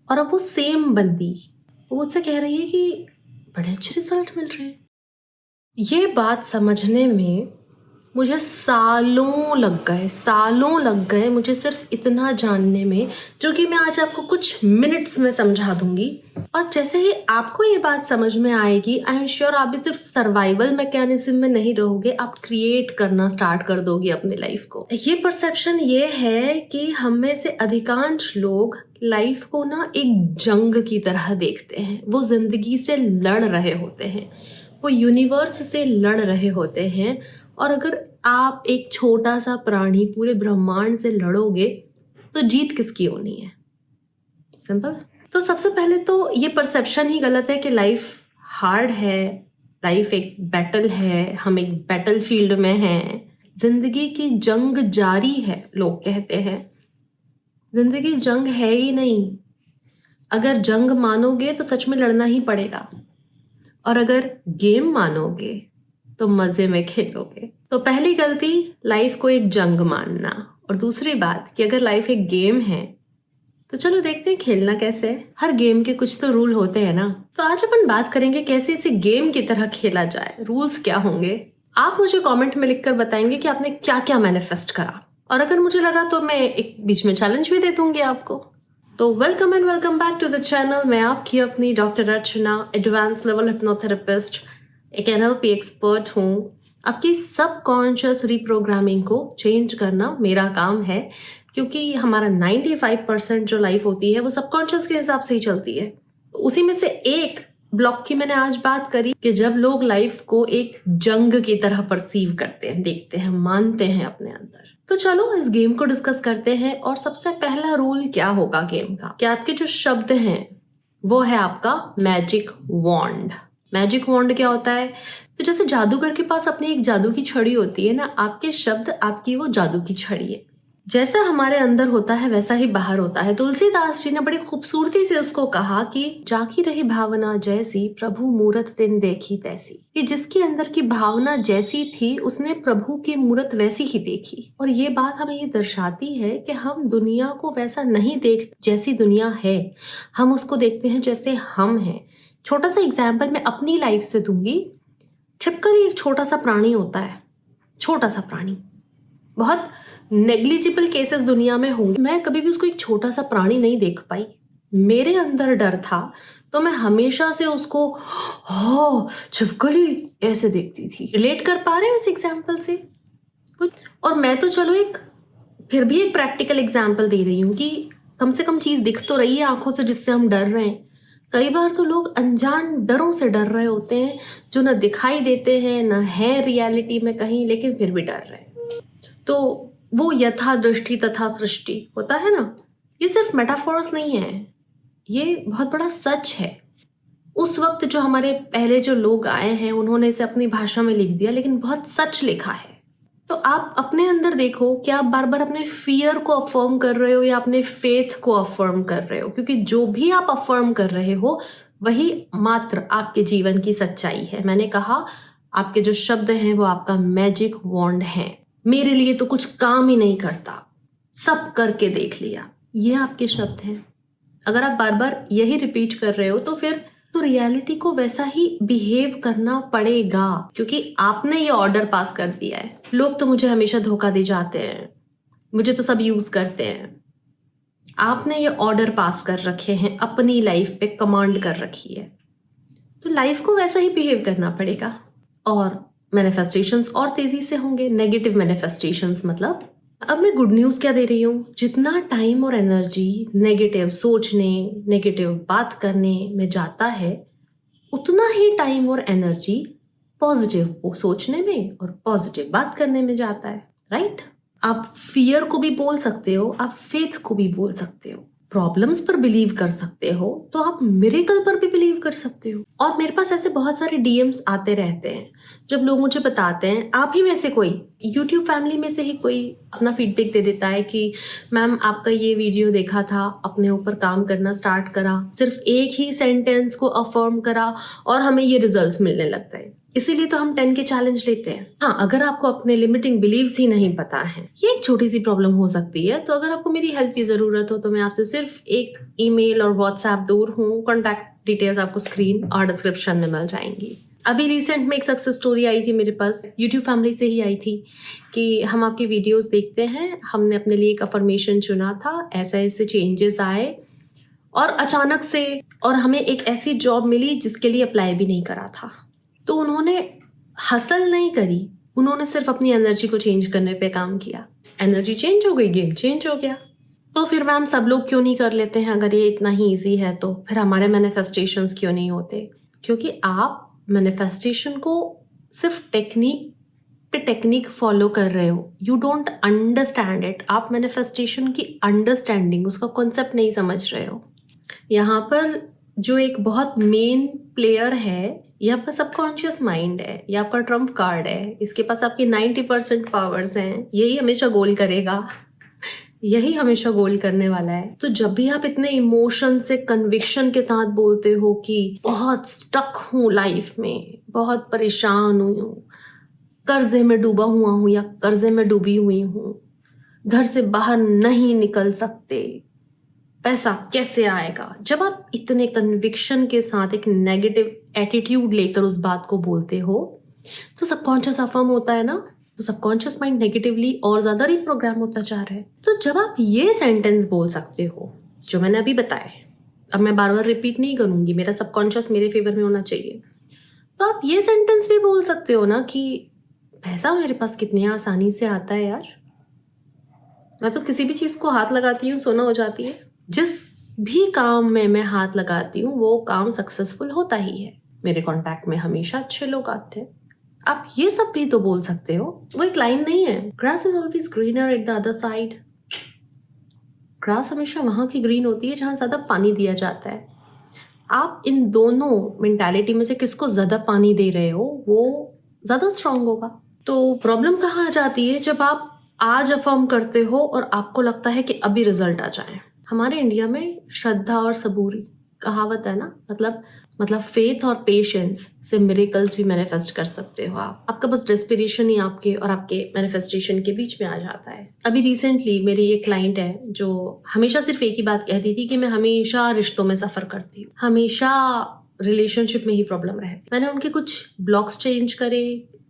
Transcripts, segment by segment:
और अब वो सेम बंदी वो मुझसे कह रही है कि बड़े अच्छे रिजल्ट मिल रहे हैं। ये बात समझने में मुझे सालों लग गए मुझे सिर्फ इतना जानने में, जो कि मैं आज आपको कुछ मिनट्स में समझा दूंगी। और जैसे ही आपको ये बात समझ में आएगी, आई एम श्योर आप भी सिर्फ सर्वाइवल मैकेनिज्म में नहीं रहोगे, आप क्रिएट करना स्टार्ट कर दोगे अपनी लाइफ को। ये परसेप्शन ये है कि हम में से अधिकांश लोग लाइफ को ना एक जंग की तरह देखते हैं। वो जिंदगी से लड़ रहे होते हैं, वो यूनिवर्स से लड़ रहे होते हैं। और अगर आप एक छोटा सा प्राणी पूरे ब्रह्मांड से लड़ोगे तो जीत किसकी होनी है? सिंपल। तो सबसे पहले तो ये परसेप्शन ही गलत है कि लाइफ हार्ड है, लाइफ एक बैटल है, हम एक बैटल फील्ड में हैं, जिंदगी की जंग जारी है। लोग कहते हैं जिंदगी जंग है ही नहीं। अगर जंग मानोगे तो सच में लड़ना ही पड़ेगा, और अगर गेम मानोगे तो मजे में खेलोगे। तो पहली गलती लाइफ को एक जंग मानना, और दूसरी बात कि अगर लाइफ एक गेम है तो चलो देखते हैं खेलना कैसे है। हर गेम के कुछ तो रूल होते हैं ना। तो आज अपन बात करेंगे कैसे इसे गेम की तरह खेला जाए। रूल्स क्या होंगे आप मुझे कमेंट में लिखकर बताएंगे कि आपने क्या क्या मैनिफेस्ट करा, और अगर मुझे लगा तो मैं एक बीच में चैलेंज भी दे दूंगी आपको। तो welcome and welcome back to the channel. मैं आपकी अपनी doctor Archana, advance level hypnotherapist, एक एनएलपी एक्सपर्ट हूँ। आपकी सबकॉन्शियस रिप्रोग्रामिंग को चेंज करना मेरा काम है, क्योंकि हमारा 95% जो लाइफ होती है वो सबकॉन्शियस के हिसाब से ही चलती है। उसी में से एक ब्लॉक की मैंने आज बात करी कि जब लोग लाइफ को एक जंग की तरह परसीव करते हैं, देखते हैं, मानते हैं अपने अंदर। तो चलो इस गेम को डिस्कस करते हैं। और सबसे पहला रूल क्या होगा गेम का, कि आपके जो शब्द हैं वो है आपका मैजिक वॉन्ड। मैजिक वॉन्ड क्या होता है? तो जैसे जादूगर के पास अपनी एक जादू की छड़ी होती है ना, आपके शब्द आपकी वो जादू की छड़ी है। जैसा हमारे अंदर होता है वैसा ही बाहर होता है। तुलसीदास जी ने बड़ी खूबसूरती से उसको कहा कि जाकी रही भावना जैसी, प्रभु मूरत तिन देखी तैसी। कि जिसके अंदर की भावना जैसी थी उसने प्रभु की मूरत वैसी ही देखी। और ये बात हमें ये दर्शाती है कि हम दुनिया को वैसा नहीं देख जैसी दुनिया है, हम उसको देखते हैं जैसे हम हैं। छोटा सा एग्जाम्पल मैं अपनी लाइफ से दूंगी। छिपकली एक छोटा सा प्राणी होता है, छोटा सा प्राणी। बहुत नेग्लिजिबल केसेस दुनिया में होंगे, मैं कभी भी उसको एक छोटा सा प्राणी नहीं देख पाई। मेरे अंदर डर था तो मैं हमेशा से उसको छिपकली ऐसे देखती थी। रिलेट कर पा रहे हैं इस एग्जाम्पल से कुछ? और मैं तो चलो एक फिर भी एक प्रैक्टिकल एग्जाम्पल दे रही हूँ कि कम से कम चीज दिख तो रही है आंखों से जिससे हम डर रहे हैं। कई बार तो लोग अनजान डरों से डर रहे होते हैं, जो ना दिखाई देते हैं ना है रियलिटी में कहीं, लेकिन फिर भी डर रहे हैं। तो वो यथा दृष्टि तथा सृष्टि होता है ना, ये सिर्फ मेटाफॉर्स नहीं है, ये बहुत बड़ा सच है। उस वक्त जो हमारे पहले जो लोग आए हैं उन्होंने इसे अपनी भाषा में लिख दिया, लेकिन बहुत सच लिखा है। तो आप अपने अंदर देखो कि आप बार बार अपने फियर को अफर्म कर रहे हो या अपने फेथ को अफर्म कर रहे हो, क्योंकि जो भी आप अफर्म कर रहे हो वही मात्र आपके जीवन की सच्चाई है। मैंने कहा आपके जो शब्द हैं वो आपका मैजिक वॉन्ड है। मेरे लिए तो कुछ काम ही नहीं करता, सब करके देख लिया, ये आपके शब्द हैं। अगर आप बार बार यही रिपीट कर रहे हो तो फिर तो रियलिटी को वैसा ही बिहेव करना पड़ेगा, क्योंकि आपने ये ऑर्डर पास कर दिया है। लोग तो मुझे हमेशा धोखा दे जाते हैं, मुझे तो सब यूज करते हैं। आपने ये ऑर्डर पास कर रखे हैं, अपनी लाइफ पे कमांड कर रखी है, तो लाइफ को वैसा ही बिहेव करना पड़ेगा। और मैनिफेस्टेशंस और तेजी से होंगे। नेगेटिव मैनिफेस्टेशंस मतलब, अब मैं गुड न्यूज क्या दे रही हूँ, जितना टाइम और एनर्जी नेगेटिव सोचने, नेगेटिव बात करने में जाता है, उतना ही टाइम और एनर्जी पॉजिटिव सोचने में और पॉजिटिव बात करने में जाता है। राइट? आप फियर को भी बोल सकते हो, आप फेथ को भी बोल सकते हो। प्रॉब्लम्स पर बिलीव कर सकते हो तो आप मिरेकल पर भी बिलीव कर सकते हो। और मेरे पास ऐसे बहुत सारे डीएम्स आते रहते हैं जब लोग मुझे बताते हैं, आप ही में से कोई यूट्यूब फैमिली में से ही कोई अपना फीडबैक दे देता है कि मैम आपका ये वीडियो देखा था, अपने ऊपर काम करना स्टार्ट करा, सिर्फ एक ही सेंटेंस को अफर्म करा और हमें ये रिजल्ट्स मिलने लग गए। इसीलिए तो हम 10 के चैलेंज लेते हैं। हाँ, अगर आपको अपने लिमिटिंग बिलीव्स ही नहीं पता है, ये एक छोटी सी प्रॉब्लम हो सकती है, तो अगर आपको मेरी हेल्प की जरूरत हो तो मैं आपसे सिर्फ एक ईमेल और व्हाट्सएप दूर हूँ। कॉन्टैक्ट डिटेल्स आपको स्क्रीन और डिस्क्रिप्शन में मिल जाएंगी। अभी रिसेंट में एक सक्सेस स्टोरी आई थी मेरे पास, यूट्यूब फैमिली से ही आई थी कि हम आपकी वीडियोस देखते हैं, हमने अपने लिए एक अफर्मेशन चुना था, ऐसे ऐसे चेंजेस आए और अचानक से, और हमें एक ऐसी जॉब मिली जिसके लिए अप्लाई भी नहीं करा था। तो उन्होंने हसल नहीं करी, उन्होंने सिर्फ अपनी एनर्जी को चेंज करने पे काम किया। एनर्जी चेंज हो गई, गेम चेंज हो गया। तो फिर मैम सब लोग क्यों नहीं कर लेते हैं? अगर ये इतना ही ईजी है तो फिर हमारे मैनिफेस्टेशंस क्यों नहीं होते? क्योंकि आप मैनिफेस्टेशन को सिर्फ टेक्निक पे टेक्निक फॉलो कर रहे हो, यू डोंट अंडरस्टैंड इट। आप मैनिफेस्टेशन की अंडरस्टैंडिंग, उसका कॉन्सेप्ट नहीं समझ रहे हो। यहाँ पर जो एक बहुत मेन प्लेयर है, ये आपका सबकॉन्शियस माइंड है, ये आपका ट्रम्प कार्ड है। इसके पास आपकी 90% पावर्स हैं, यही हमेशा गोल करेगा, यही हमेशा गोल करने वाला है। तो जब भी आप इतने इमोशन से, कन्विक्शन के साथ बोलते हो कि बहुत स्टक हूँ लाइफ में, बहुत परेशान हुई हूँ, कर्जे में डूबा हुआ हूँ या कर्जे में डूबी हुई हूँ, घर से बाहर नहीं निकल सकते, पैसा कैसे आएगा, जब आप इतने कन्विक्शन के साथ एक नेगेटिव एटीट्यूड लेकर उस बात को बोलते हो तो सबकॉन्शियस अफर्म होता है ना, तो सबकॉन्शियस माइंड नेगेटिवली और ज्यादा रिप्रोग्राम होता जा रहा है। तो जब आप ये सेंटेंस बोल सकते हो जो मैंने अभी बताया, अब मैं बार बार रिपीट नहीं करूंगी, मेरा सबकॉन्शियस मेरे फेवर में होना चाहिए, तो आप ये सेंटेंस भी बोल सकते हो ना कि पैसा मेरे पास कितनी आसानी से आता है यार, मैं तो किसी भी चीज को हाथ लगाती हूँ सोना हो जाती है, जिस भी काम में मैं हाथ लगाती हूँ वो काम सक्सेसफुल होता ही है, मेरे कॉन्टैक्ट में हमेशा अच्छे लोग आते हैं। आप ये सब भी तो बोल सकते हो। वो एक लाइन नहीं है, grass is always greener at the other side. Grass हमेशा वहां की ग्रीन होती है जहां ज्यादा पानी दिया जाता है। आप इन दोनों मेंटालिटी में से किसको ज्यादा पानी दे रहे हो, वो ज्यादा स्ट्रांग होगा। तो प्रॉब्लम कहाँ आ जाती है? जब आप आज अफर्म करते हो और आपको लगता है कि अभी रिजल्ट आ जाए। हमारे इंडिया में श्रद्धा और सबूरी कहावत है ना, मतलब फेथ और पेशेंस से मिरेकल्स भी मैनिफेस्ट कर सकते हो आप। आपका बस डेस्पिरेशन ही आपके और आपके मैनिफेस्टेशन के बीच में आ जाता है। अभी रिसेंटली मेरी एक क्लाइंट है जो हमेशा सिर्फ एक ही बात कहती थी कि मैं हमेशा रिश्तों में सफर करती हूँ, हमेशा रिलेशनशिप में ही प्रॉब्लम रहती। मैंने उनके कुछ ब्लॉक्स चेंज करे,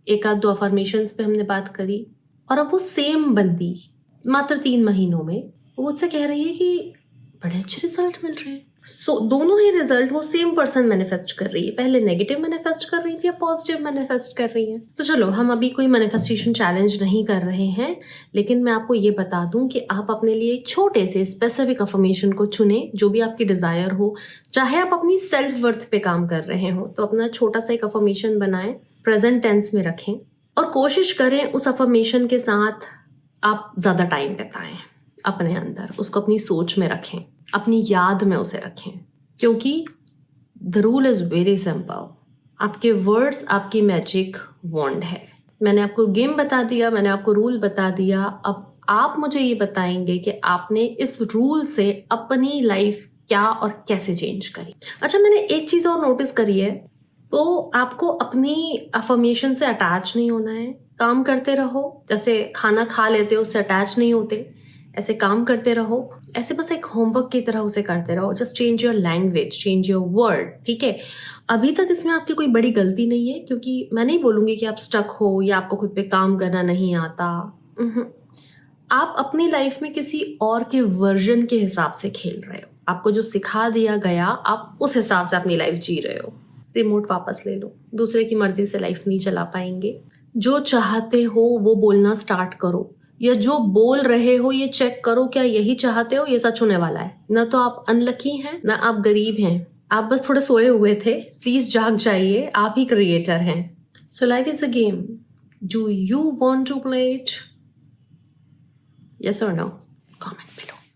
एक आध दो अफर्मेशंस पे हमने बात करी, और अब वो सेम बंदी मात्र 3 महीनों में वो मुझसे कह रही है कि बड़े अच्छे रिजल्ट मिल रहे हैं। दोनों ही रिजल्ट वो सेम पर्सन मैनिफेस्ट कर रही है। पहले नेगेटिव मैनिफेस्ट कर रही थी, अब पॉजिटिव मैनिफेस्ट कर रही है। तो चलो, हम अभी कोई मैनिफेस्टेशन चैलेंज नहीं कर रहे हैं, लेकिन मैं आपको ये बता दूं कि आप अपने लिए एक छोटे से स्पेसिफिक अफर्मेशन को चुने, जो भी आपकी डिजायर हो। चाहे आप अपनी सेल्फ वर्थ पे काम कर रहे हो तो अपना छोटा सा एक अफर्मेशन बनाएं, प्रेजेंट टेंस में रखें, और कोशिश करें उस अफर्मेशन के साथ आप ज्यादा टाइम बिताएं अपने अंदर, उसको अपनी सोच में रखें, अपनी याद में उसे रखें। क्योंकि the rule is very simple, आपके वर्ड्स आपकी मैजिक वॉन्ड है। मैंने आपको गेम बता दिया, मैंने आपको रूल बता दिया, अब आप मुझे ये बताएंगे कि आपने इस रूल से अपनी लाइफ क्या और कैसे चेंज करी। अच्छा, मैंने एक चीज और नोटिस करी है, तो आपको अपनी अफर्मेशन से अटैच नहीं होना है। काम करते रहो, जैसे खाना खा लेते हो उससे अटैच नहीं होते, ऐसे काम करते रहो, ऐसे बस एक होमवर्क की तरह उसे करते रहो। Just change your language, change your word, ठीक है। अभी तक इसमें आपकी कोई बड़ी गलती नहीं है, क्योंकि मैं नहीं बोलूंगी कि आप स्टक हो या आपको खुद पे काम करना नहीं आता। आप अपनी लाइफ में किसी और के वर्जन के हिसाब से खेल रहे हो। आपको जो सिखा दिया गया आप उस हिसाब से अपनी लाइफ जी रहे हो। रिमोट वापस ले लो, दूसरे की मर्जी से लाइफ नहीं चला पाएंगे। जो चाहते हो वो बोलना स्टार्ट करो, या जो बोल रहे हो ये चेक करो क्या यही चाहते हो, ये सच होने वाला है। ना तो आप अनलकी हैं, ना आप गरीब हैं, आप बस थोड़े सोए हुए थे। प्लीज जाग जाइए, आप ही क्रिएटर हैं। So life is a game, do you want to play it? Yes और नो? Comment below.